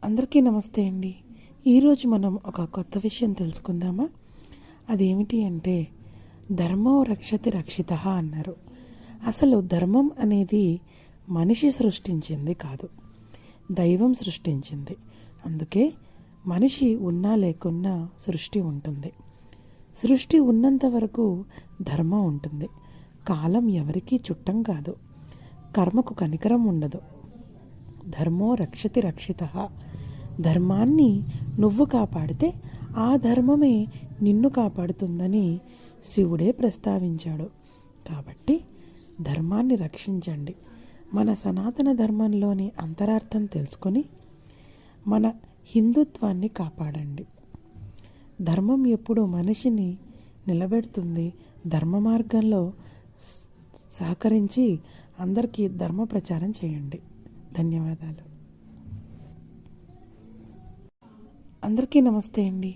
అందరికీ నమస్తే అండి. ఈరోజు మనం ఒక కొత్త విషయం తెలుసుకుందామా? అదేమిటి అంటే ధర్మో రక్షతి రక్షిత అన్నారు. అసలు ధర్మం అనేది మనిషి సృష్టించింది కాదు, దైవం సృష్టించింది. అందుకే మనిషి ఉన్నా లేకున్నా సృష్టి ఉంటుంది. సృష్టి ఉన్నంత వరకు ధర్మం ఉంటుంది. కాలం ఎవరికీ చుట్టం కాదు, కర్మకు కనికరం ఉండదు. ధర్మో రక్షతి రక్షిత. ధర్మాన్ని నువ్వు కాపాడితే ఆ ధర్మమే నిన్ను కాపాడుతుందని శివుడే ప్రస్తావించాడు. కాబట్టి ధర్మాన్ని రక్షించండి. మన సనాతన ధర్మంలోని అంతరార్థం తెలుసుకొని మన హిందుత్వాన్ని కాపాడండి. ధర్మం ఎప్పుడు మనిషిని నిలబెడుతుంది. ధర్మ మార్గంలో సహకరించి అందరికీ ధర్మ ప్రచారం చేయండి. ధన్యవాదాలు. అందరికీ నమస్తే అండి.